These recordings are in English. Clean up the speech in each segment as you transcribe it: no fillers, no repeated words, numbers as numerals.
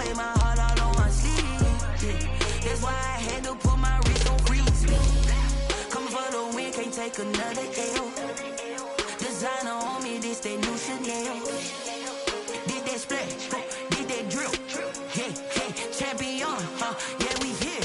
wear my heart out on my sleeve. That's why I had to put my wrist on freeze. Coming for the win, can't take another L. Designer on me, this that new Chanel. Did that splash, did that drip. Yeah, champion, yeah, we here.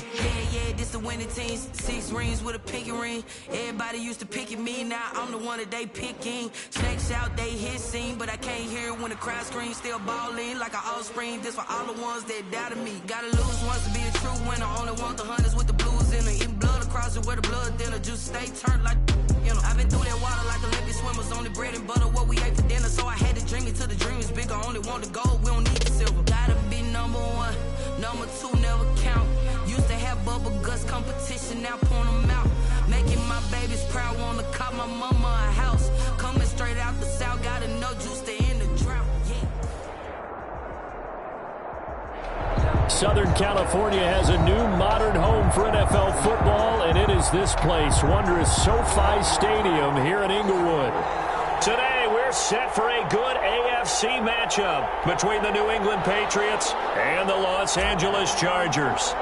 Yeah, this the winning team. 6 rings with a pinky ring. Everybody used to picking me, now I'm the one that they picking. Snakes out, they hissing, but I can't hear it when the crowd screams. Still balling like an offspring. This for all the ones that doubted me. Gotta lose once to be a true winner. Only want the hunters with the blues in it. Eating blood across it where the blood dinner. Just stay turned like, you know. I've been through that water like Olympic swimmers. Only bread and butter, what we ate for dinner. So I had to dream it till the dream is bigger. Only want the gold, we don't need the silver. Gotta be number 1, number 2 never count. Used to have bubble guts competition, now point them out. Making my babies proud, wanna call my mama a house. Coming straight out the south, gotta know juice to end the drought. Southern California has a new modern home for NFL football, and it is this place, wondrous SoFi Stadium here in Inglewood. Today, we're set for a good AFC matchup between the New England Patriots and the Los Angeles Chargers.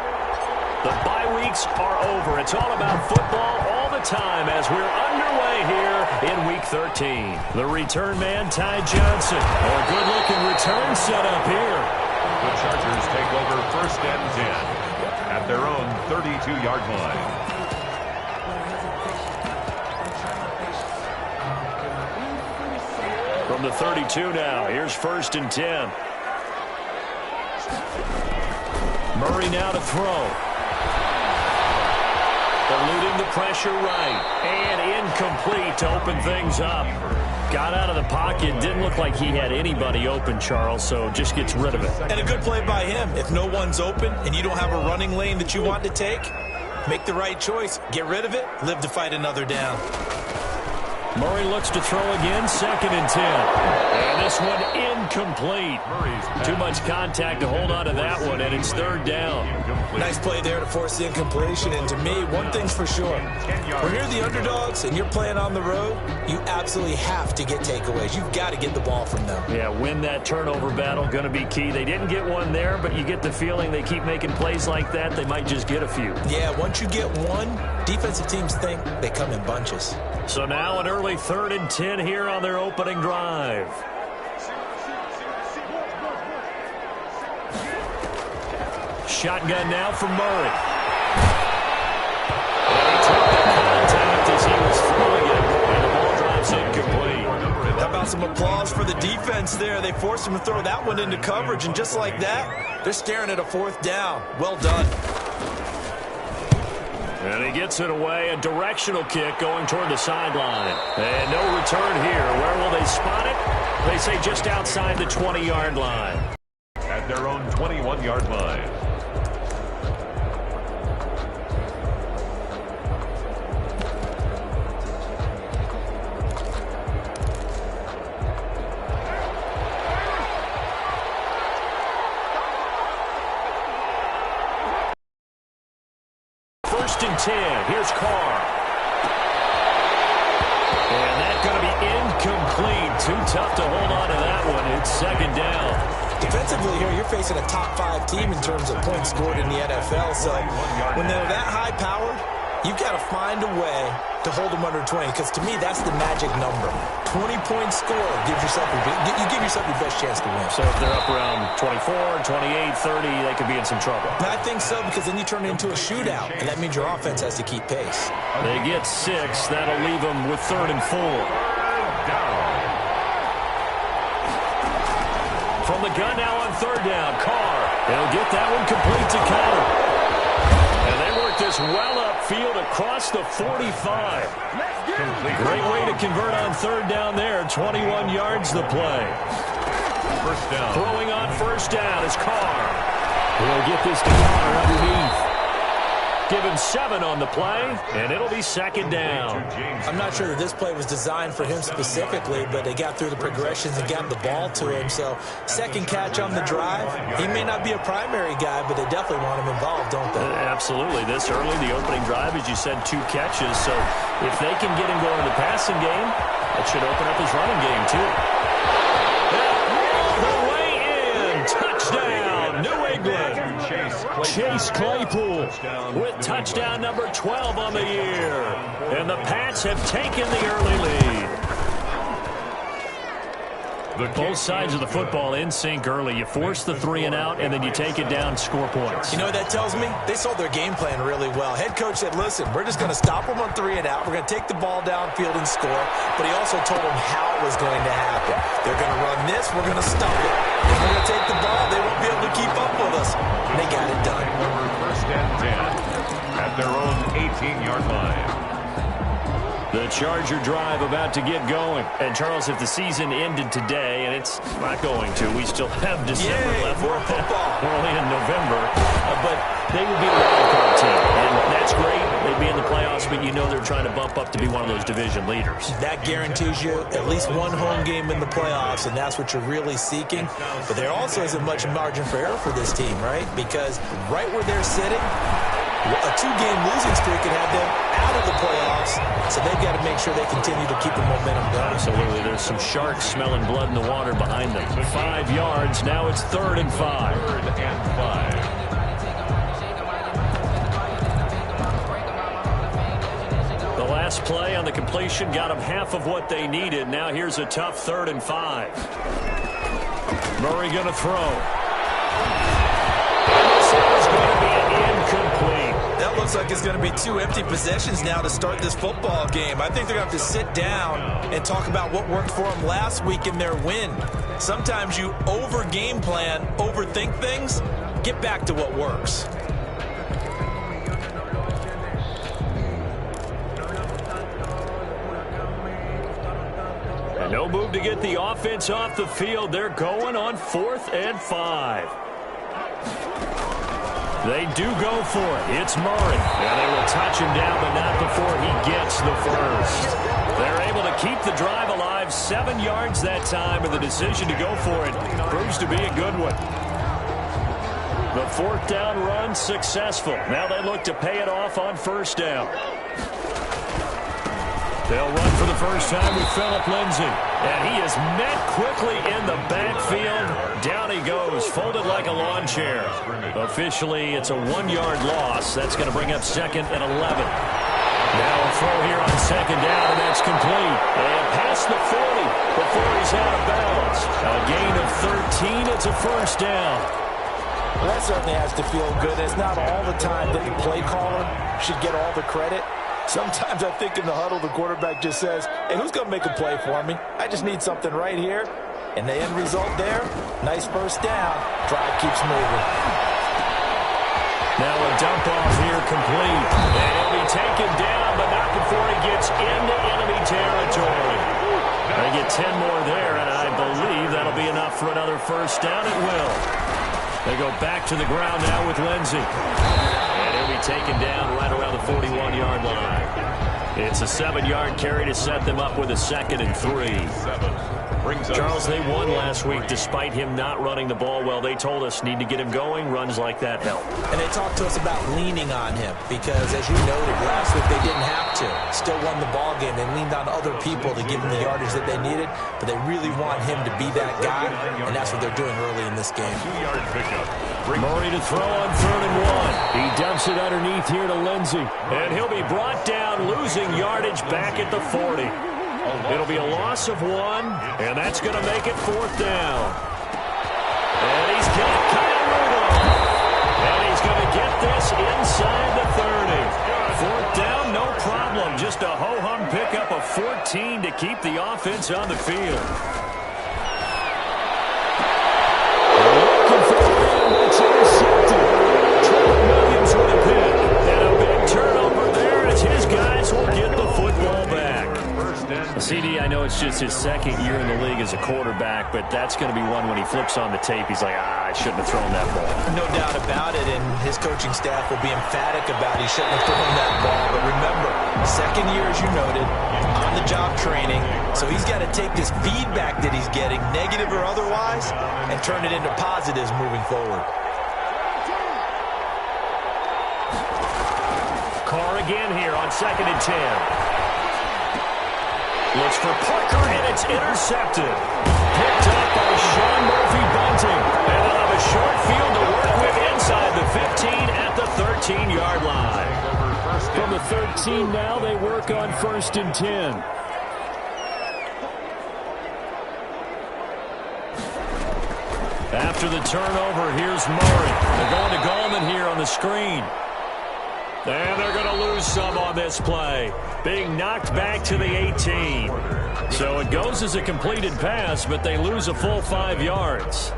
The bye weeks are over. It's all about football all the time as we're underway here in Week 13. The return man, Ty Johnson. A good-looking return setup here. The Chargers take over 1st and 10 at their own 32-yard line. From the 32 now, here's 1st and 10. Murray now to throw. Eluding the pressure right. And incomplete to open things up. Got out of the pocket. Didn't look like he had anybody open, Charles, so just gets rid of it. And a good play by him. If no one's open and you don't have a running lane that you want to take, make the right choice. Get rid of it. Live to fight another down. Murray looks to throw again, 2nd and 10. And this one incomplete. Too much contact to hold on to that one, and it's 3rd down. Nice play there to force the incompletion. And to me, one thing's for sure. When you're the underdogs and you're playing on the road, you absolutely have to get takeaways. You've got to get the ball from them. Yeah, win that turnover battle, going to be key. They didn't get one there, but you get the feeling they keep making plays like that, they might just get a few. Yeah, once you get one, defensive teams think they come in bunches. So now an early 3rd and 10 here on their opening drive. Shotgun now for Murray. And he took the contact as he was throwing it, and the ball drops incomplete. How about some applause for the defense there? They forced him to throw that one into coverage, and just like that, they're staring at a 4th down. Well done. And he gets it away, a directional kick going toward the sideline. And no return here. Where will they spot it? They say just outside the 20-yard line. At their own 21-yard line. First and 10. Here's Carr. And that's going to be incomplete. Too tough to hold on to that one. It's 2nd down. Defensively here, you're facing a top-5 team in terms of points scored in the NFL. So when they're that high-powered, you've got to find a way to hold them under 20. Because to me, that's the magic number. 20-point score gives yourself you give yourself your best chance to win. So if they're up around 24, 28, 30, they could be in some trouble. I think so, because then you turn it into a shootout, and that means your offense has to keep pace. They get 6. That'll leave them with 3rd and 4. From the gun now on 3rd down, Carr. He'll get that one complete to counter. And they work this well upfield across the 45. Great way to convert on 3rd down there. 21 yards the play. First down. Throwing on 1st down is Carr. He'll get this to Carr underneath. Given 7 on the play, and it'll be 2nd down. I'm not sure that this play was designed for him specifically, but they got through the progressions and got the ball to him. So 2nd catch on the drive. He may not be a primary guy, but they definitely want him involved, don't they? Absolutely. This early, the opening drive, as you said, 2 catches. So if they can get him going in the passing game, that should open up his running game, too. All the way in. Touchdown, New Chase Claypool with touchdown number 12 on the year. And the Pats have taken the early lead. Both sides of the football in sync early. You force the 3 and out, and then you take it down, score points. You know what that tells me? They sold their game plan really well. Head coach said, listen, we're just going to stop them on 3 and out. We're going to take the ball downfield and score. But he also told them how it was going to happen. They're going to run this. We're going to stop it. If we're going to take the ball, they won't be able to keep up with us. And they got it done. First and 10 at their own 18-yard line. The Charger drive about to get going. And, Charles, if the season ended today, and it's not going to, we still have December left. More football. We're only in November. But they would be a wild card team. And that's great. They'd be in the playoffs, but you know they're trying to bump up to be one of those division leaders. That guarantees you at least one home game in the playoffs, and that's what you're really seeking. But there also isn't much margin for error for this team, right? Because right where they're sitting, a 2-game losing streak could have them out of the playoffs, so they've got to make sure they continue to keep the momentum going. Absolutely. There's some sharks smelling blood in the water behind them. 5 yards. Now it's 3rd and 5. 3rd and 5. The last play on the completion got them half of what they needed. Now here's a tough 3rd and 5. Murray going to throw. This is going to be incomplete. That looks like it's going to be 2 empty possessions now to start this football game. I think they're going to have to sit down and talk about what worked for them last week in their win. Sometimes you over-game plan, overthink things. Get back to what works. And no move to get the offense off the field. They're going on 4th and 5. They do go for it. It's Murray. And they will touch him down, but not before he gets the first. They're able to keep the drive alive. 7 yards that time, and the decision to go for it proves to be a good one. The 4th down run successful. Now they look to pay it off on 1st down. They'll run for the first time with Phillip Lindsay. And he is met quickly in the backfield. Down he goes, folded like a lawn chair. Officially, it's a 1-yard loss. That's going to bring up 2nd and 11. Now a throw here on 2nd down, and that's complete. And past the 40 before he's out of bounds. A gain of 13. It's a 1st down. Well, that certainly has to feel good. It's not all the time that the play caller should get all the credit. Sometimes I think in the huddle, the quarterback just says, hey, who's going to make a play for me? I just need something right here. And the end result there, nice 1st down. Drive keeps moving. Now a dump off here complete. And he'll be taken down, but not before he gets into enemy territory. They get 10 more there, and I believe that'll be enough for another 1st down. It will. They go back to the ground now with Lindsay. Be taken down right around the 41-yard line. It's a 7-yard carry to set them up with a 2nd and 3. Charles, they won last week despite him not running the ball well. They told us need to get him going. Runs like that help. And they talked to us about leaning on him because, as you noted, last week they didn't have to. Still won the ball game. They leaned on other people to give them the yardage that they needed, but they really want him to be that guy, and that's what they're doing early in this game. 2-yard pickup. Murray to throw on 3rd and 1. He dumps it underneath here to Lindsay. And he'll be brought down, losing yardage back at the 40. It'll be a loss of 1, and that's going to make it 4th down. And he's got Kyle Rudolph. And he's going to get this inside the 30. 4th down, no problem. Just a ho-hum pickup of 14 to keep the offense on the field. Looking for the end, it's intercepted. Trevor Williams with a pick. And a big turnover there as his guys will get the football back. CD, I know it's just his 2nd year in the league as a quarterback, but that's going to be one when he flips on the tape, he's like, I shouldn't have thrown that ball. No doubt about it, and his coaching staff will be emphatic about he shouldn't have thrown that ball. But remember, 2nd year, as you noted, on-the-job training, so he's got to take this feedback that he's getting, negative or otherwise, and turn it into positives moving forward. Carr again here on 2nd and 10. Looks for Parker, and it's intercepted. Picked up by Sean Murphy-Bunting. And they'll have a short field to work with inside the 15 13-yard line. From the 13 now, they work on 1st and 10. After the turnover, here's Murray. They're going to Gallman here on the screen. And they're going to lose some on this play. Being knocked back to the 18. So it goes as a completed pass, but they lose a full 5 yards.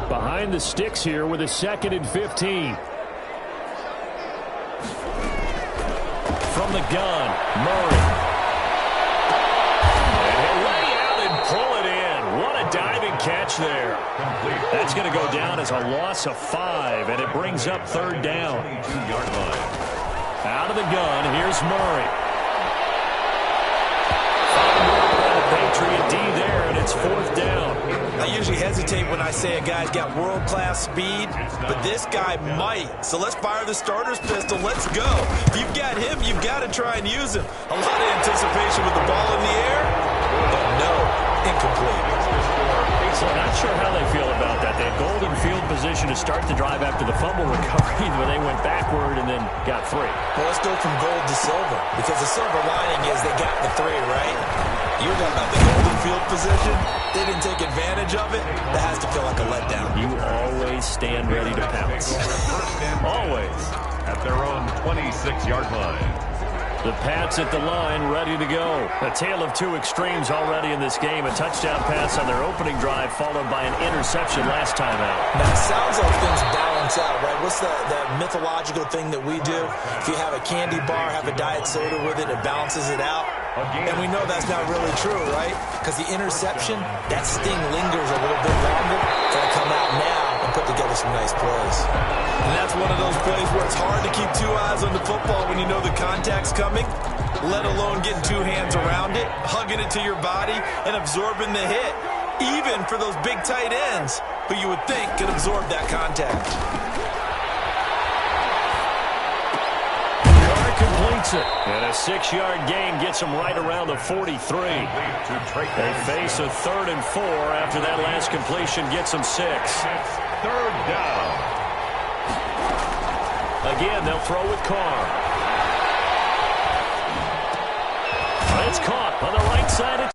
Behind the sticks here with a 2nd and 15. From the gun, Murray. Diving catch there. That's going to go down as a loss of 5, and it brings up 3rd down. Out of the gun, here's Murray. Patriot D there, and it's 4th down. I usually hesitate when I say a guy's got world-class speed, but this guy might. So let's fire the starter's pistol. Let's go. If you've got him, you've got to try and use him. A lot of anticipation with the ball in the air, but no, incomplete. So not sure how they feel about that. They had golden field position to start the drive after the fumble recovery, but they went backward and then got 3. Well, let's go from gold to silver, because the silver lining is they got the 3, right? You were talking about the golden field position. They didn't take advantage of it. That has to feel like a letdown. You always stand ready to pounce. Always. At their own 26-yard line. The Pats at the line, ready to go. A tale of 2 extremes already in this game. A touchdown pass on their opening drive, followed by an interception last time out. Now, it sounds like things balance out, right? What's that mythological thing that we do? If you have a candy bar, have a diet soda with it, it balances it out. And we know that's not really true, right? Because the interception, that sting lingers a little bit longer. Got to come out now and put together some nice plays. And that's one of those plays where it's hard to keep 2 eyes on the football when you know the contact's coming, let alone getting 2 hands around it, hugging it to your body, and absorbing the hit, even for those big tight ends who you would think could absorb that contact. Completes it. And a 6-yard gain gets them right around the 43. They face a 3rd and 4 after that last completion gets them 6. 3rd down. Again, they'll throw with Carr. It's caught on the right side.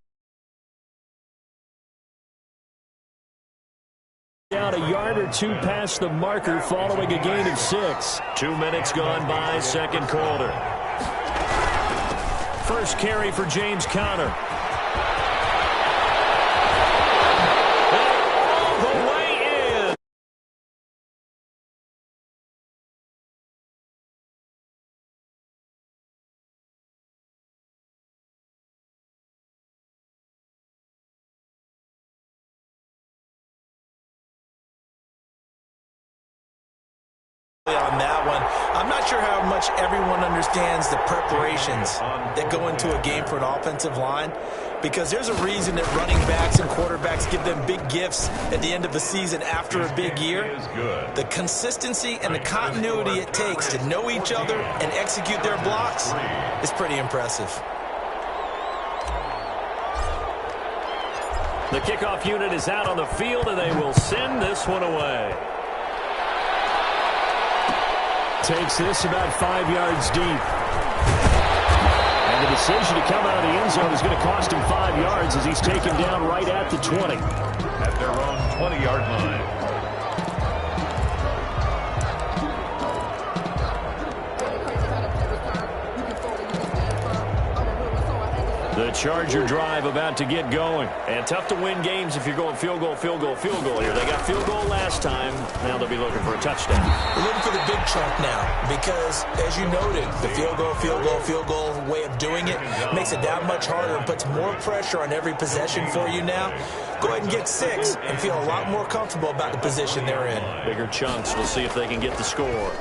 Down a yard or 2 past the marker following a gain of 6. 2 minutes gone by, 2nd quarter. First carry for James Conner. All the way in. On that one, I'm not sure how much everyone understands the preparations that go into a game for an offensive line, because there's a reason that running backs and quarterbacks give them big gifts at the end of the season after a big year. The consistency and the continuity it takes to know each other and execute their blocks is pretty impressive. The kickoff unit is out on the field, and they will send this one away. Takes this about 5 yards deep. And the decision to come out of the end zone is going to cost him 5 yards as he's taken down right at the 20. At their own 20-yard line. The Charger drive about to get going. And tough to win games if you're going field goal, field goal, field goal here. They got field goal last time. Now they'll be looking for a touchdown. They're looking for the big chunk now because, as you noted, the field goal way of doing it makes it that much harder and puts more pressure on every possession for you now. Go ahead and get 6 and feel a lot more comfortable about the position they're in. Bigger chunks. We'll see if they can get the score.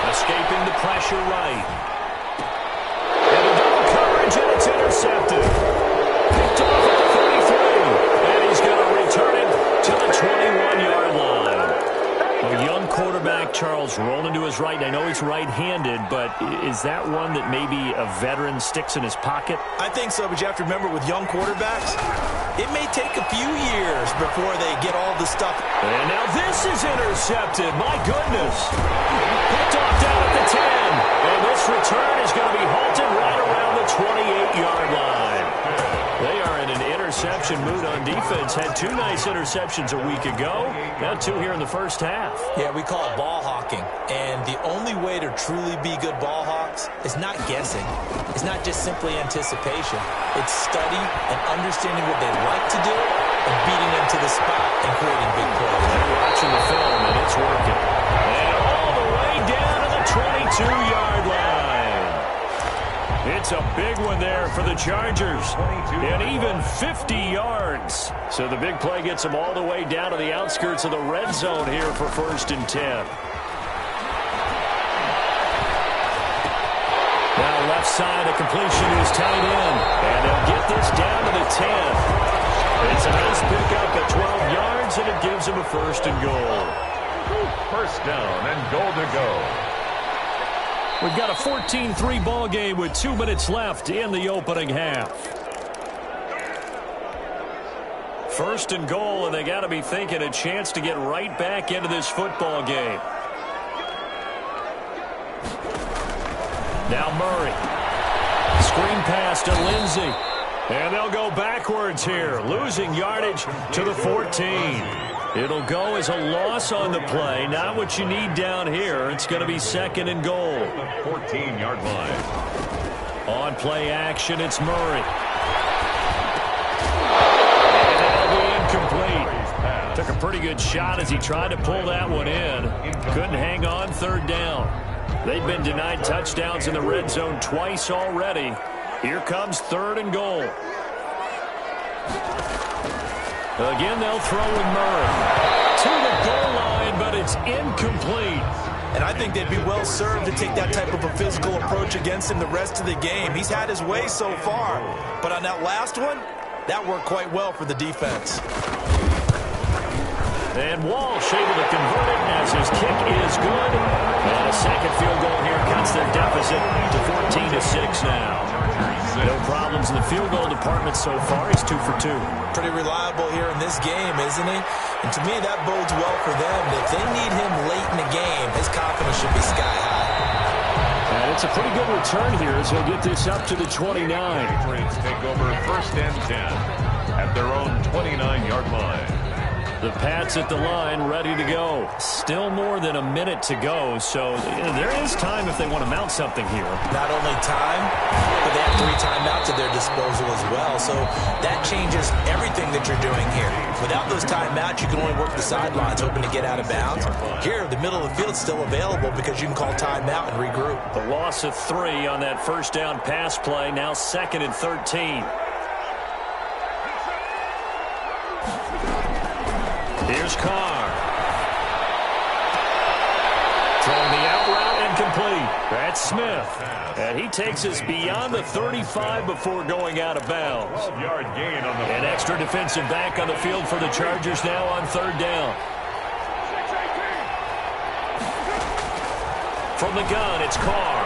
Escaping the pressure right. And it's intercepted. Picked off at the 33. And he's going to return it to the 21-yard line. A young quarterback, Charles ball's rolling to his right. I know he's right-handed, but is that one that maybe a veteran sticks in his pocket? I think so, but you have to remember with young quarterbacks, it may take a few years before they get all the stuff. And now this is intercepted. My goodness. Picked off down at the 10. And this return is going to be halted right around the 28-yard line. They are in an interception mood on defense. Had 2 nice interceptions a week ago. Now 2 here in the first half. Yeah, we call it ball hawking. And the only way to truly be good ball hawks is not guessing. It's not just simply anticipation. It's study and understanding what they like to do and beating them to the spot and creating big plays. They're watching the film, and it's working. And all the way down to the 22-yard line. It's a big one there for the Chargers. And even 50 yards. So the big play gets them all the way down to the outskirts of the red zone here for 1st and 10. Now left side, a completion is tight end. And they'll get this down to the 10. It's a nice pickup at 12 yards, and it gives them a 1st and goal. 1st down and goal to go. We've got a 14-3 ball game with 2 minutes left in the opening half. 1st and goal, and they got to be thinking a chance to get right back into this football game. Now Murray. Screen pass to Lindsey. And they'll go backwards here, losing yardage to the 14. It'll go as a loss on the play. Not what you need down here. It's going to be 2nd and goal. 14-yard line. On play action, it's Murray. And that'll be incomplete. Took a pretty good shot as he tried to pull that one in. Couldn't hang on 3rd down. They've been denied touchdowns in the red zone twice already. Here comes 3rd and goal. Again, they'll throw with Murray. To the goal line, but it's incomplete. And I think they'd be well served to take that type of a physical approach against him the rest of the game. He's had his way so far. But on that last one, that worked quite well for the defense. And Walsh able to convert it as his kick is good. And a 2nd field goal here cuts their deficit to 14-6 now. No problems in the field goal department so far. He's 2 for 2. Pretty reliable here in this game, isn't he? And to me, that bodes well for them. If they need him late in the game, his confidence should be sky high. And it's a pretty good return here as he'll get this up to the 29. Patriots take over 1st and 10 at their own 29-yard line. The Pats at the line, ready to go. Still more than a minute to go, so there is time if they want to mount something here. Not only time, but they have 3 timeouts at their disposal as well, so that changes everything that you're doing here. Without those timeouts, you can only work the sidelines, hoping to get out of bounds. Here, the middle of the field is still available because you can call timeout and regroup. The loss of 3 on that 1st down pass play, now 2nd and 13. Here's Carr. Throwing the out route incomplete. That's Smith. And he takes us beyond the 35 before going out of bounds. 12-yard gain on the An extra defensive back on the field for the Chargers now on 3rd down. From the gun, it's Carr.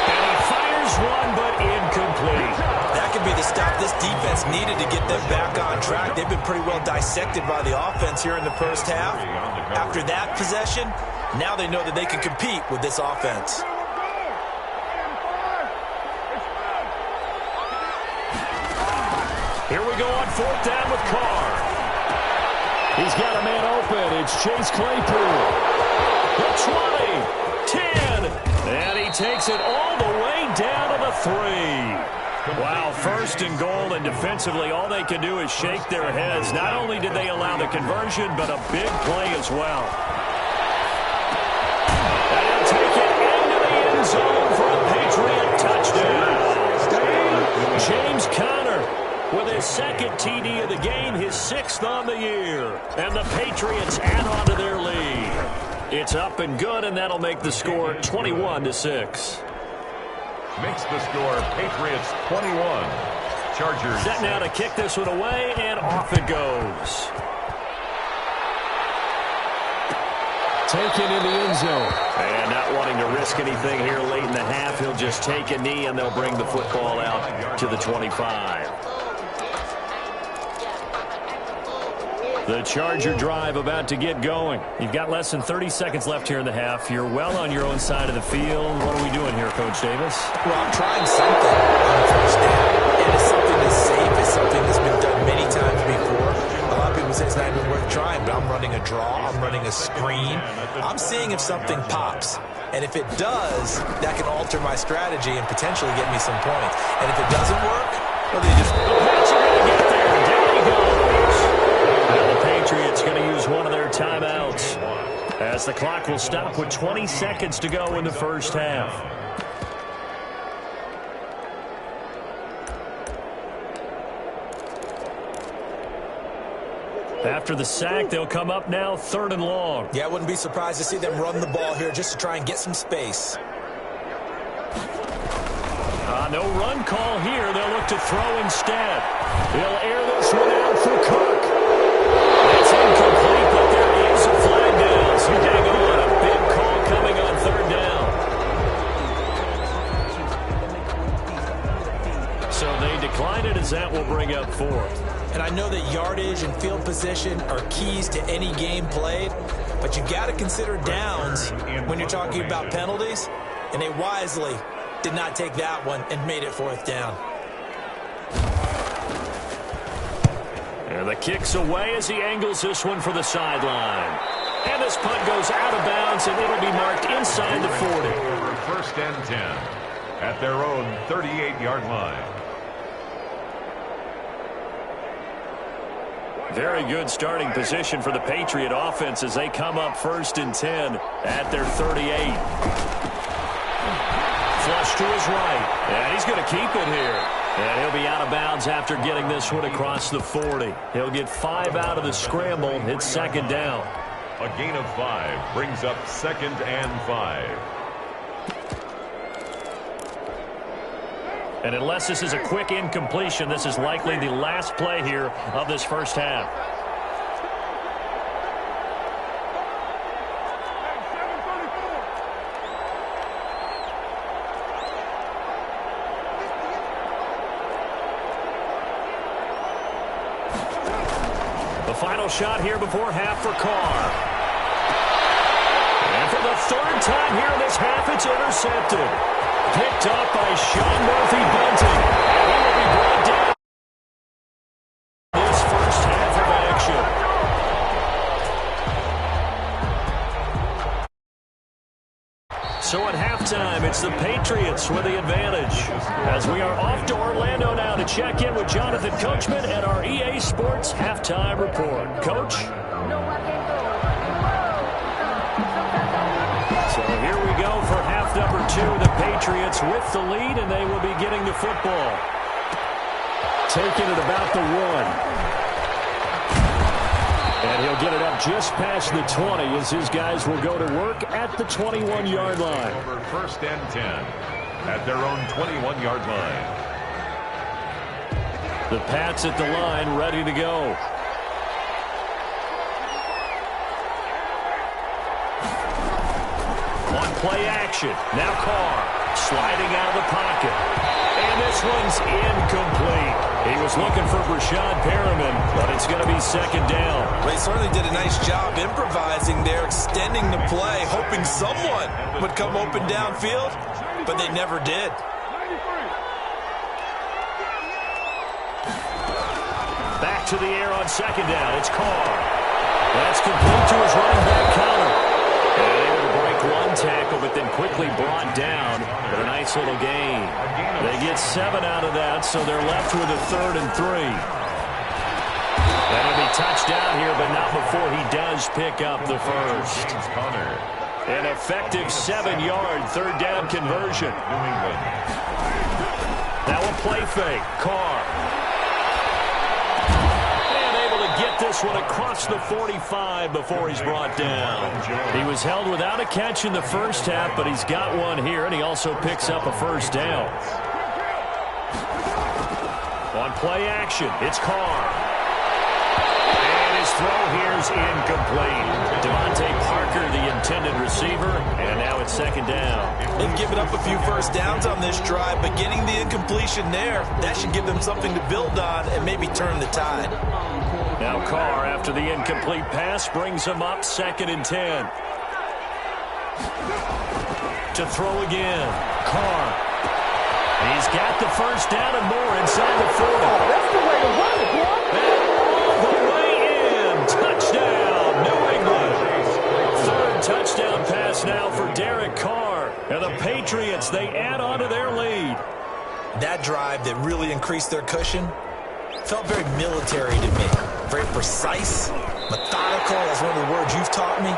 And he fires one, but incomplete. That could be the stop this defense needed to get them back on track. They've been pretty well dissected by the offense here in the 1st half. After that possession, now they know that they can compete with this offense. Here we go on 4th down with Carr. He's got a man open. It's Chase Claypool. The 20, 10, and he takes it all the way down to the 3. Wow, 1st and goal, and defensively all they can do is shake their heads. Not only did they allow the conversion, but a big play as well. And he'll take it into the end zone for a Patriot touchdown. James Conner with his 2nd TD of the game, his 6th on the year. And the Patriots add on to their lead. It's up and good, and that'll make the score 21-6. Makes the score Patriots 21. Chargers. Set now to kick this one away, and off it goes. taken in the end zone. And not wanting to risk anything here late in the half, he'll just take a knee, and they'll bring the football out to the 25. The Charger drive about to get going. You've got less than 30 seconds left here in the half. You're well on your own side of the field. What are we doing here, Coach Davis? Well, I'm trying something on first down. And it's something that's safe. It's something that's been done many times before. A lot of people say it's not even worth trying, but I'm running a draw. I'm running a screen. I'm seeing if something pops. And if it does, that can alter my strategy and potentially get me some points. And if it doesn't work, well, they just... The Pats are going to get there. Down he goes. Now the Patriots going to use one of their timeouts as the clock will stop with 20 seconds to go in the first half. After the sack, they'll come up now 3rd and long. Yeah, I wouldn't be surprised to see them run the ball here just to try and get some space. No run call here. They'll look to throw instead. They'll air this one out for Cook. That's incomplete, but there is a flag down. So hang on. A big call coming on 3rd down. So they decline it as that will bring up 4th. And I know that yardage and field position are keys to any game played, but you got to consider downs when you're talking about penalties, and they wisely did not take that one and made it 4th down. And the kick's away as he angles this one for the sideline. And this punt goes out of bounds, and it'll be marked inside the 40. 1st and 10 at their own 38-yard line. Very good starting position for the Patriot offense as they come up 1st and 10 at their 38. Flush to his right, and he's going to keep it here. And he'll be out of bounds after getting this one across the 40. He'll get 5 out of the scramble. It's 2nd down. A gain of 5 brings up 2nd and 5. And unless this is a quick incompletion, this is likely the last play here of this first half. The final shot here before half for Carr. And for the 3rd time here in this half, it's intercepted. Picked up by Sean Murphy-Bunting. And he will be brought down this first half of action. So at halftime, it's the Patriots with the advantage. As we are off to Orlando now to check in with Jonathan Coachman at our EA Sports Halftime Report. Coach? So here we go for half number 2. The Patriots with the lead, and they will be getting the football. Taking it about the 1. And he'll get it up just past the 20 as his guys will go to work at the 21-yard line. Over 1st and 10 at their own 21-yard line. The Pats at the line ready to go. On play action. Now Carr sliding out of the pocket. And this one's incomplete. He was looking for Brashad Perriman, but it's going to be 2nd down. Well, he certainly did a nice job improvising there, extending the play, hoping someone would come open downfield, but they never did. Back to the air on 2nd down. It's Carr. That's complete to his running back Connor. And able to break one tackle, but then quickly brought down. But a nice little gain. They get 7 out of that, so they're left with a 3rd and 3. That'll be touchdown here, but not before he does pick up the first. An effective 7-yard 3rd down conversion. Now a play fake. Carr. Get this one across the 45 before he's brought down. He was held without a catch in the first half, but he's got one here, and he also picks up a 1st down. On play action, it's Carr. And his throw here's incomplete. Devontae Parker, the intended receiver, and now it's second down. They've given up a few first downs on this drive, but getting the incompletion there, that should give them something to build on and maybe turn the tide. Now Carr, after the incomplete pass, brings him up second and 10. To throw again. Carr. He's got the first down and more inside the 40. Oh, that's the way to run it, boy. And all the way in. Touchdown, New England. Third touchdown pass now for Derek Carr. And the Patriots, they add on to their lead. That drive that really increased their cushion felt very military to me. Very precise, methodical. That's one of the words you've taught me.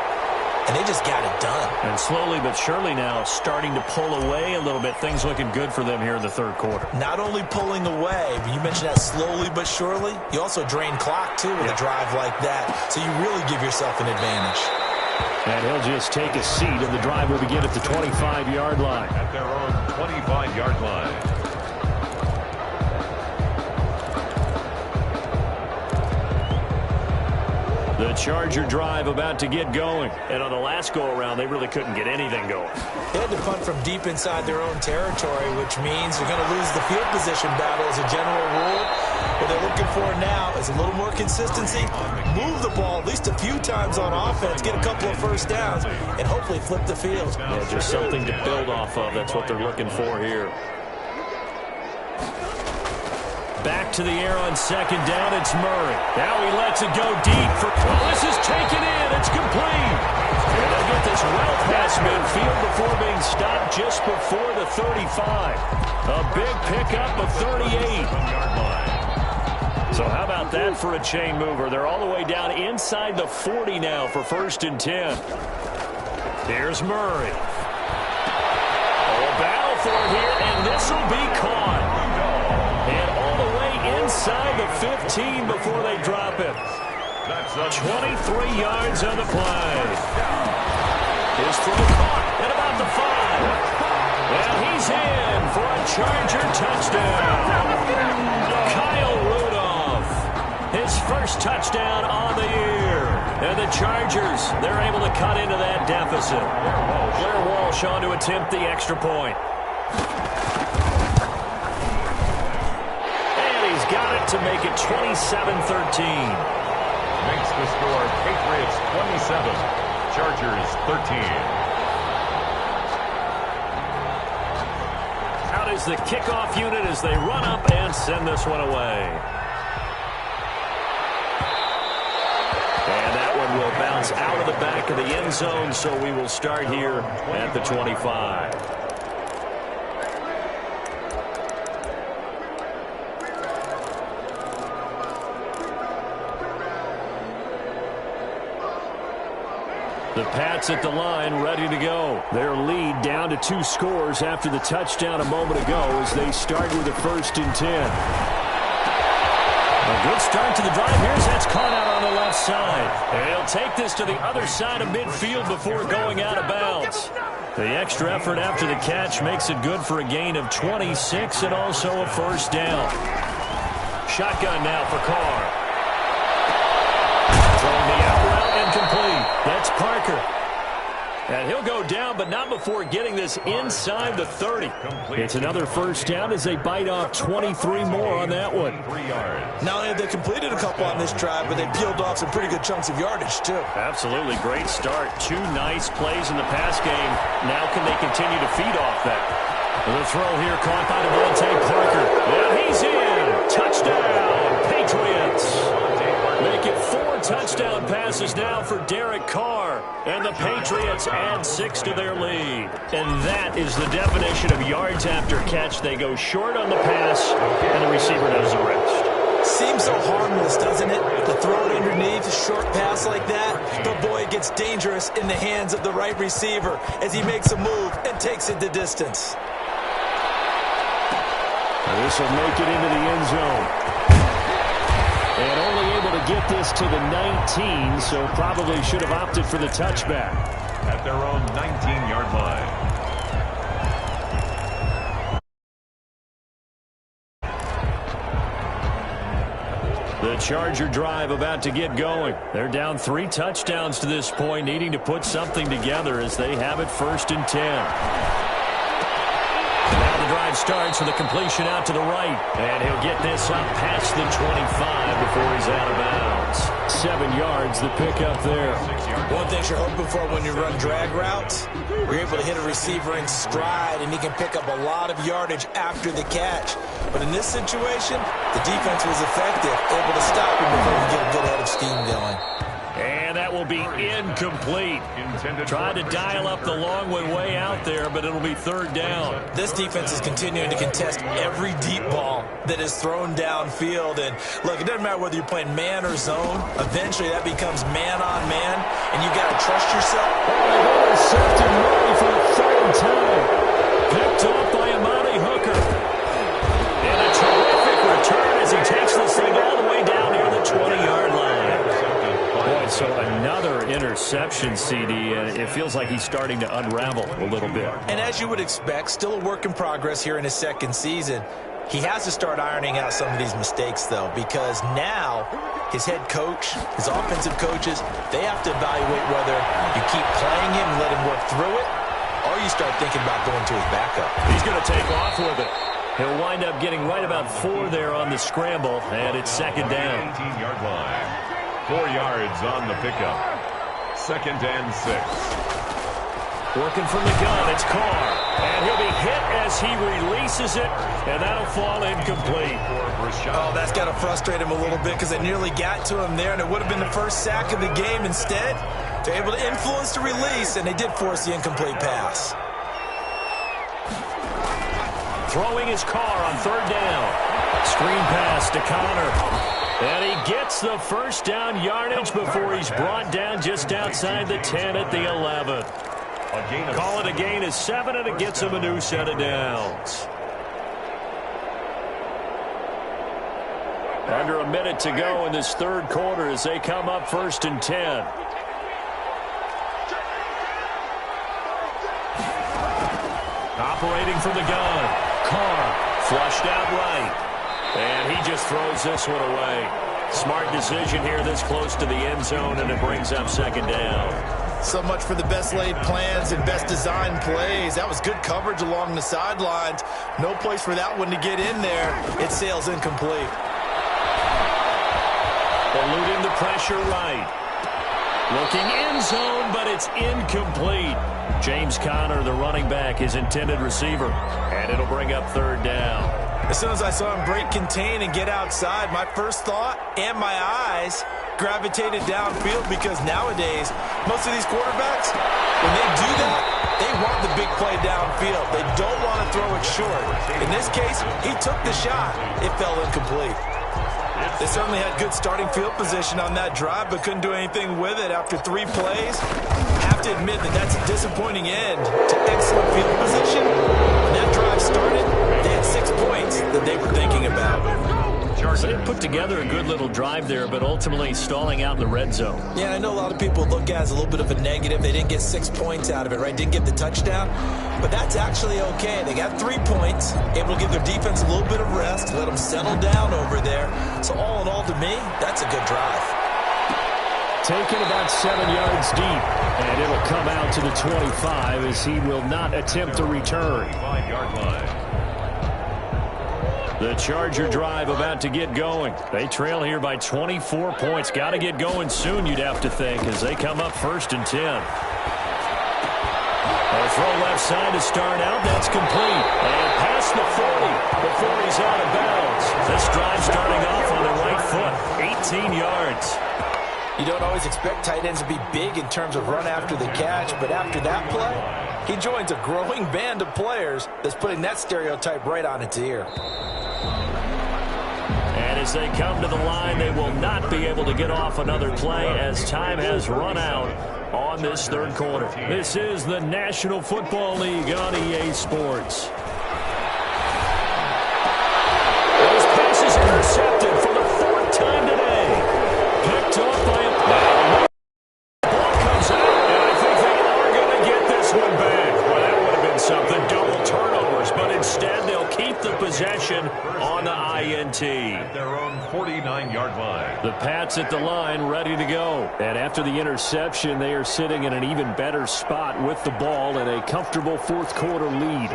And they just got it done. And slowly but surely now starting to pull away a little bit. Things looking good for them here in the third quarter. Not only pulling away, but you mentioned that slowly but surely. You also drain clock, too, with a drive like that. So you really give yourself an advantage. And he'll just take a seat, and the drive will begin at the 25-yard line. At their own 25-yard line. The Charger drive about to get going. And on the last go-around, they really couldn't get anything going. They had to punt from deep inside their own territory, which means you're going to lose the field position battle as a general rule. What they're looking for now is a little more consistency, move the ball at least a few times on offense, get a couple of first downs, and hopefully flip the field. Yeah, just something to build off of. That's what they're looking for here. Back to the air on second down, it's Murray. Now he lets it go deep. Well, this is taken in. It's complete. And they'll get this well past midfield before being stopped just before the 35. A big pickup of 38. So how about that for a chain mover? They're all the way down inside the 40 now for first and 10. Here's Murray. A battle for it here, and this will be caught. And all the way inside the 15 before they drop it. 23 yards on the play. His throw caught at about the 5. And he's in for a Charger touchdown. Kyle Rudolph, his first touchdown on the year. And the Chargers, they're able to cut into that deficit. Blair Walsh on to attempt the extra point. Got it to make it 27-13. Makes the score Patriots 27, Chargers 13. Out is the kickoff unit as they run up and send this one away. And that one will bounce out of the back of the end zone, so we will start here at the 25. The Pats at the line, ready to go. Their lead down to 2 scores after the touchdown a moment ago as they start with a first and 10. A good start to the drive. Here's that's caught out on the left side. And he'll take this to the other side of midfield before going out of bounds. The extra effort after the catch makes it good for a gain of 26 and also a first down. Shotgun now for Carr. Throwing the out route and complete. That's Parker. And he'll go down, but not before getting this inside the 30. It's another first down as they bite off 23 more on that one. Not only have they completed a couple on this drive, but they peeled off some pretty good chunks of yardage, too. Absolutely. Great start. 2 nice plays in the pass game. Now can they continue to feed off that? The throw here caught by Devontae Parker. And he's in. Touchdown, Patriots. Make it 4 touchdown passes now for Derek Carr. And the Patriots add 6 to their lead. And that is the definition of yards after catch. They go short on the pass, and the receiver does the rest. Seems so harmless, doesn't it? To throw it underneath, a short pass like that. But boy, it gets dangerous in the hands of the right receiver as he makes a move and takes it the distance. This will make it into the end zone. And only able to get this to the 19, so probably should have opted for the touchback. At their own 19-yard line. The Charger drive about to get going. They're down 3 touchdowns to this point, needing to put something together as they have it 1st and 10. Now the drive starts with a completion out to the right. And he'll get this up past the 25 before he's out of bounds. 7 yards, the pickup there. One thing you're hoping for when you run drag routes, you're able to hit a receiver in stride, and he can pick up a lot of yardage after the catch. But in this situation, the defense was effective, able to stop him before he get a good head of steam going. And that will be incomplete. Tried to dial up the long way out there, but it'll be 3rd down. This defense is continuing to contest every deep ball that is thrown downfield. And look, it doesn't matter whether you're playing man or zone. Eventually, that becomes man on man, and you got to trust yourself. Intercepted Murray for the 3rd time. Picked up by Amani Hooker. And a terrific return as he takes this thing all the way down near the 20-yard line. Boy, so another interception, CD, and it feels like he's starting to unravel a little bit. And as you would expect, still a work in progress here in his 2nd season. He has to start ironing out some of these mistakes, though, because now his head coach, his offensive coaches, they have to evaluate whether you keep playing him and let him work through it, or you start thinking about going to his backup. He's going to take off with it. He'll wind up getting right about 4 there on the scramble, and it's 2nd down. 18-yard line. 4 yards on the pickup. 2nd and 6. Working from the gun, it's Carr. And he'll be hit as he releases it, and that'll fall incomplete. Oh, that's got to frustrate him a little bit because it nearly got to him there, and it would have been the first sack of the game. Instead, they're able to influence the release, and they did force the incomplete pass. Throwing his Carr on 3rd down. Screen pass to Connor. And he gets the 1st down yardage before he's brought down just outside the 10 at the 11. Call it a gain of 7, and it gets him a new set of downs. Under a minute to go in this 3rd quarter as they come up 1st and 10. Operating from the gun. Carr flushed out right. And he just throws this one away. Smart decision here this close to the end zone, and it brings up 2nd down. So much for the best laid plans and best designed plays. That was good coverage along the sidelines. No place for that one to get in there. It sails incomplete. Eluding the pressure right. Looking end zone, but it's incomplete. James Conner, the running back, his intended receiver. And it'll bring up 3rd down. As soon as I saw him break contain and get outside, my first thought and my eyes gravitated downfield, because nowadays, most of these quarterbacks, when they do that, they want the big play downfield. They don't want to throw it short. In this case, he took the shot. It fell incomplete. They certainly had good starting field position on that drive, but couldn't do anything with it after 3 plays. Have to admit that that's a disappointing end to excellent field position. When that drive started, they had 6 points that they were thinking about. So they put together a good little drive there, but ultimately stalling out in the red zone. Yeah, I know a lot of people look at it as a little bit of a negative. They didn't get 6 points out of it, right? Didn't get the touchdown. But that's actually okay. They got 3 points, able to give their defense a little bit of rest, let them settle down over there. So all in all, to me, that's a good drive. Taken about 7 yards deep, and it'll come out to the 25 as he will not attempt to return. 5-yard line. The Charger drive about to get going. They trail here by 24 points. Got to get going soon, you'd have to think, as they come up 1st and 10. A throw left side to start out. That's complete. And past the 40 before he's out of bounds. This drive starting off on the right foot. 18 yards. You don't always expect tight ends to be big in terms of run after the catch, but after that play, he joins a growing band of players that's putting that stereotype right on its ear. And as they come to the line, they will not be able to get off another play as time has run out on this 3rd quarter. This is the National Football League on EA Sports. Those passes intercepted for the 4th time today. Picked off by a ball comes out, and I think they are going to get this one back. Well, that would have been something. Double turnovers, but instead they'll keep the possession on the INT. Their own 49-yard line. The Pats at the line, ready to go. And after the interception, they are sitting in an even better spot with the ball in a comfortable fourth quarter lead.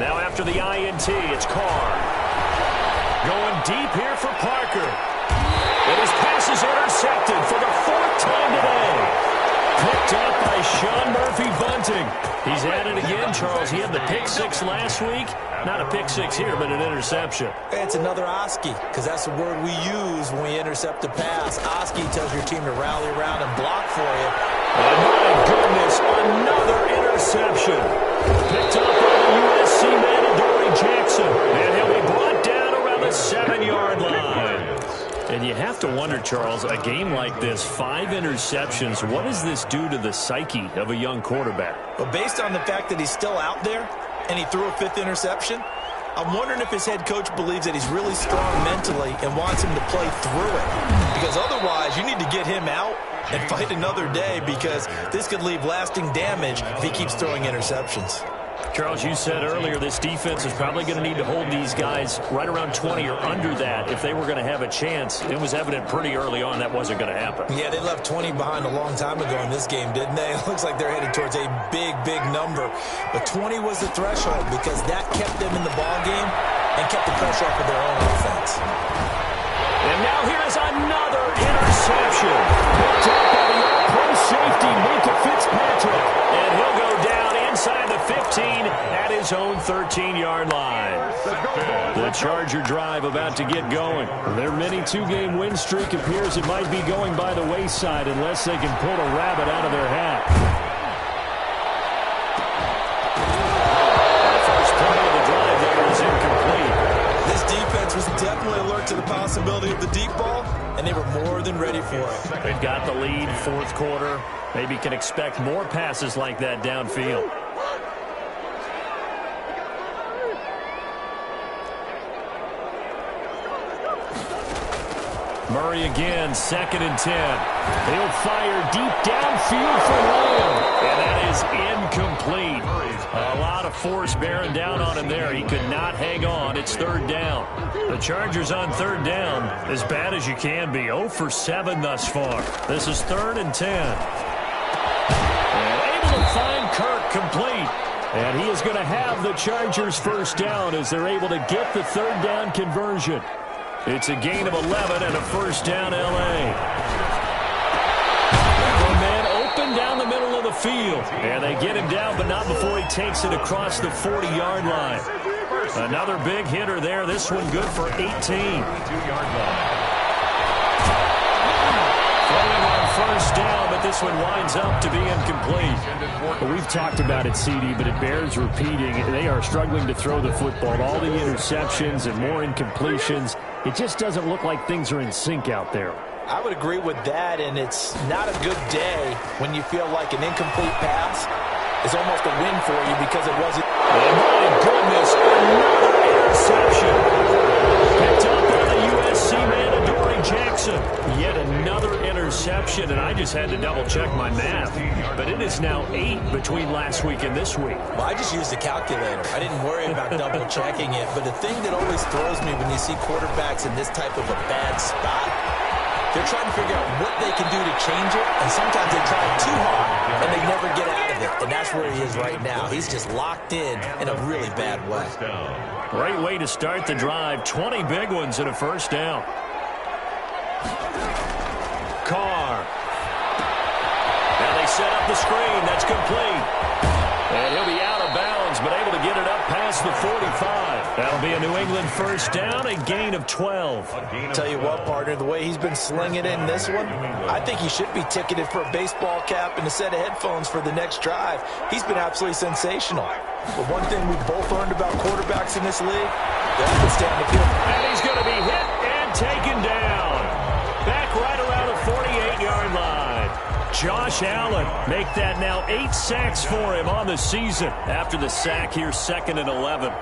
Now after the INT, it's Carr. Going deep here for Parker. And his pass is intercepted for the fourth time today. Picked up by Sean Murphy-Bunting. He's at it again, Charles. He had the pick six last week. Not a pick six here, but an interception. It's another Oski, because that's the word we use when we intercept a pass. Oski tells your team to rally around and block for you. And my goodness, another interception. Picked up by the USC man, Adoree Jackson. And he'll be brought down around the 7-yard line. And you have to wonder, Charles, a game like this, 5 interceptions, what does this do to the psyche of a young quarterback? But based on the fact that he's still out there and he threw a 5th interception, I'm wondering if his head coach believes that he's really strong mentally and wants him to play through it. Because otherwise, you need to get him out and fight another day, because this could leave lasting damage if he keeps throwing interceptions. Charles, you said earlier this defense is probably going to need to hold these guys right around 20 or under that if they were going to have a chance. It was evident pretty early on that wasn't going to happen. Yeah, they left 20 behind a long time ago in this game, didn't they? It looks like they're headed towards a big, big number. But 20 was the threshold, because that kept them in the ball game and kept the pressure off of their own offense. And now here is another interception. Picked up by the all-pro safety, Minka Fitzpatrick. And he'll go down inside the 15 at his own 13-yard line. The Charger drive about to get going. Their mini 2-game win streak appears it might be going by the wayside unless they can pull a rabbit out of their hat. The first play of the drive there is incomplete. This defense was definitely alert to the possibility of the deep ball, and they were more than ready for it. They've got the lead, fourth quarter. Maybe can expect more passes like that downfield. Murray again, 2nd and 10. He'll fire deep downfield for Lamb. And that is incomplete. A lot of force bearing down on him there. He could not hang on. It's 3rd down. The Chargers on 3rd down, as bad as you can be. 0 for 7 thus far. This is 3rd and 10. And able to find Kirk complete. And he is going to have the Chargers first down as they're able to get the 3rd down conversion. It's a gain of 11 and a first down, L.A. One man open down the middle of the field. And they get him down, but not before he takes it across the 40-yard line. Another big hitter there. This one good for 18. 2-yard line. Throwing on first down, but this one winds up to be incomplete. Well, we've talked about it, CD, but it bears repeating. They are struggling to throw the football. All the interceptions and more incompletions. It just doesn't look like things are in sync out there. I would agree with that, and it's not a good day when you feel like an incomplete pass is almost a win for you because it wasn't. And my goodness, another interception. Picked up by the USC man, Adoree Jackson. Yet another interception, and I just had to double-check my math. But it is now 8 between last week and this week. Well, I just used a calculator. I didn't worry about double-checking it. But the thing that always throws me when you see quarterbacks in this type of a bad spot, they're trying to figure out what they can do to change it, and sometimes they try too hard, and they never get out of it. And that's where he is right now. He's just locked in a really bad way. Great way to start the drive. 20 big ones and a first down. Carr. Now they set up the screen. That's complete. And he'll be out of bounds, but able to get it up past the 45. That'll be a New England first down, a gain of 12. Tell you what, partner, the way he's been slinging in this one, I think he should be ticketed for a baseball cap and a set of headphones for the next drive. He's been absolutely sensational. But one thing we've both learned about quarterbacks in this league, they have to stay on the field. And he's going to be hit and taken down. Back right around the 48-yard line. Josh Allen make that now 8 sacks for him on the season. After the sack here, 2nd and 11.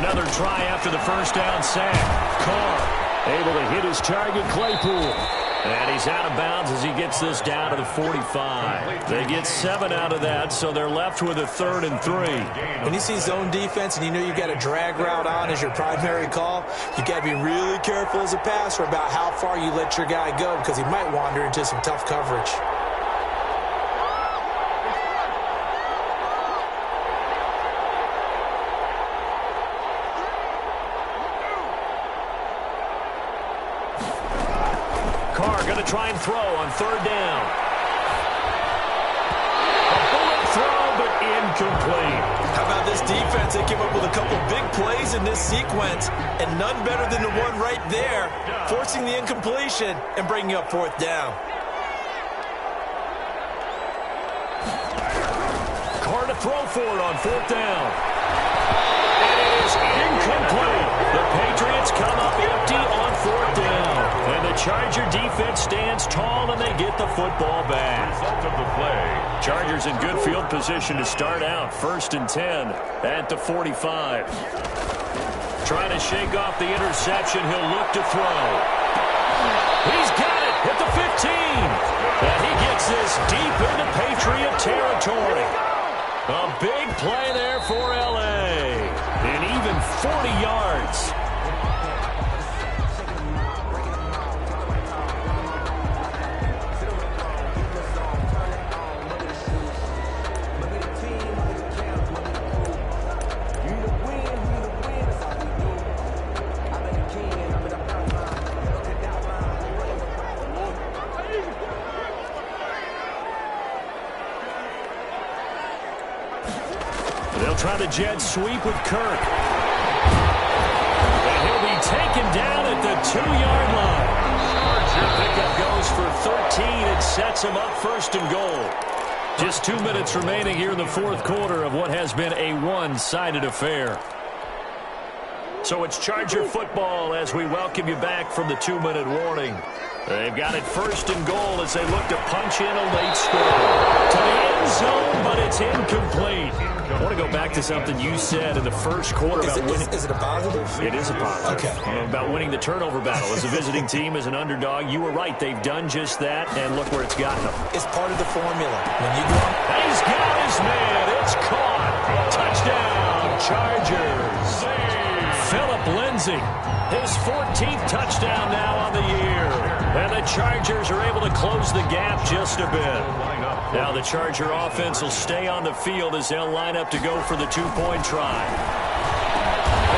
Another try after the first down sack. Carr able to hit his target, Claypool. And he's out of bounds as he gets this down to the 45. They get 7 out of that, so they're left with a 3rd and 3. When you see zone defense and you know you've got a drag route on as your primary call, you got to be really careful as a passer about how far you let your guy go because he might wander into some tough coverage. Try and throw on 3rd down. A bullet throw, but incomplete. How about this defense? They came up with a couple big plays in this sequence, and none better than the one right there, forcing the incompletion and bringing up 4th down. Carr to throw for it on 4th down. And it is incomplete. The Patriots come up empty on 4th down. And the Charger defense stands tall, and they get the football back. Result of the play. Chargers in good field position to start out. 1st and 10 at the 45. Trying to shake off the interception. He'll look to throw. He's got it at the 15. And he gets this deep into Patriot territory. A big play there for L.A. And even 40 yards. They'll try the jet sweep with Kirk. And he'll be taken down at the 2-yard line. The pickup goes for 13 and sets him up 1st and goal. Just 2 minutes remaining here in the 4th quarter of what has been a one-sided affair. So it's Charger football as we welcome you back from the 2-minute warning. They've got it 1st and goal as they look to punch in a late score. To the end zone, but it's incomplete. I want to go back to something you said in the first quarter about winning. Is it a positive? It is a positive. Okay. About winning the turnover battle as a visiting team, as an underdog. You were right. They've done just that, and look where it's gotten them. It's part of the formula. When you go, he's got his man. It's caught. Touchdown, Chargers. Phillip Lindsay, his 14th touchdown now on the year. And the Chargers are able to close the gap just a bit. Now the Charger offense will stay on the field as they'll line up to go for the 2-point try.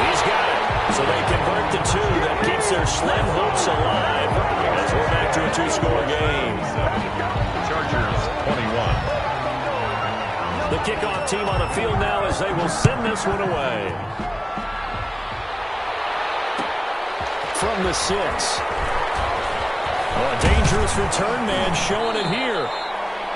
He's got it. So they convert the 2. That keeps their slim hopes alive as we're back to a 2-score game. Chargers 21. The kickoff team on the field now as they will send this one away. From the 6. Oh, a dangerous return man showing it here.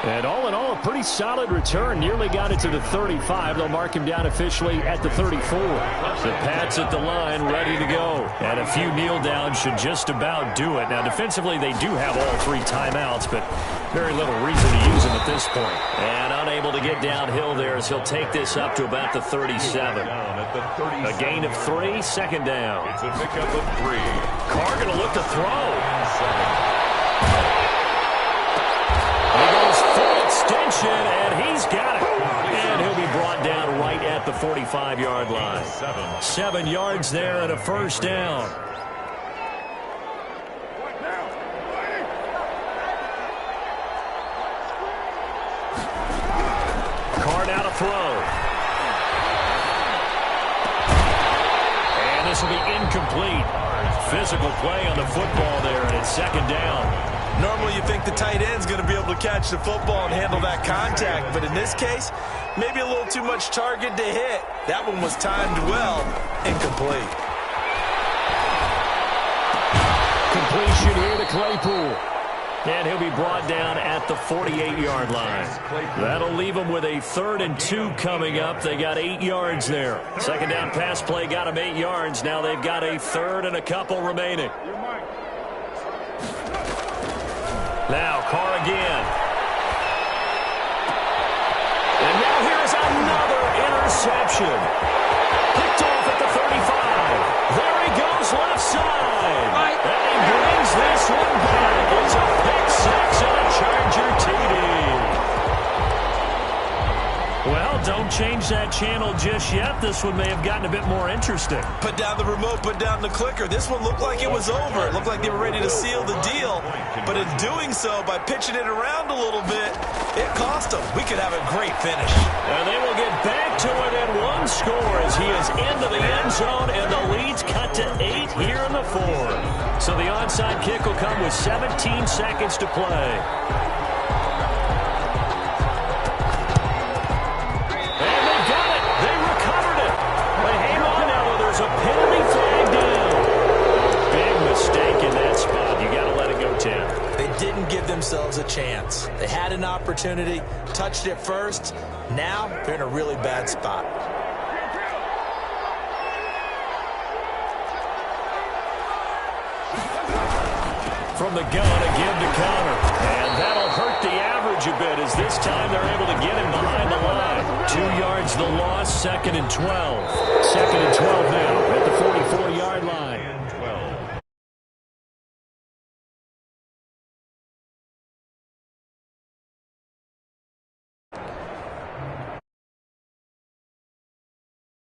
And all in all, a pretty solid return. Nearly got it to the 35. They'll mark him down officially at the 34. The Pats at the line, ready to go. And a few kneel downs should just about do it. Now, defensively, they do have all 3 timeouts, but very little reason to use them at this point. And unable to get downhill there as he'll take this up to about the 37. A gain of 3, 2nd down. It's a pickup of 3. Carr going to look to throw. 7. Extension, and he's got it. And he'll be brought down right at the 45-yard line. 7 yards there and a 1st down. Carr now to throw. And this will be incomplete. Physical play on the football there, and it's 2nd down. normally you think the tight end's going to be able to catch the football and handle that contact, but in this case, maybe a little too much target to hit. That one was timed well, incomplete. Completion here to Claypool. And he'll be brought down at the 48-yard line. That'll leave them with a 3rd and 2 coming up. They got 8 yards there. Second down pass play got them 8 yards. Now they've got a 3rd and a couple remaining. Now Carr again. And now here's another interception. Picked off at the There he goes left side. And he brings this one back. It's a pick six and a Charger TD. Well, don't change that channel just yet. This one may have gotten a bit more interesting. Put down the remote, put down the clicker. This one looked like it was over. It looked like they were ready to seal the deal. But in doing so, by pitching it around a little bit, it cost them. We could have a great finish. And they will get back to it in one score as he is into the end zone, and the lead's cut to 8 here in the fourth. So the onside kick will come with 17 seconds to play. A penalty flag down. Big mistake in that spot. You got to let it go 10. They didn't give themselves a chance. They had an opportunity, touched it first. Now they're in a really bad spot. From the gun, a give to counter. And that'll hurt the average a bit as this time they're able to get him behind the line. 2 yards the loss, 2nd and 12. 2nd and 12 now at the 44-yard line.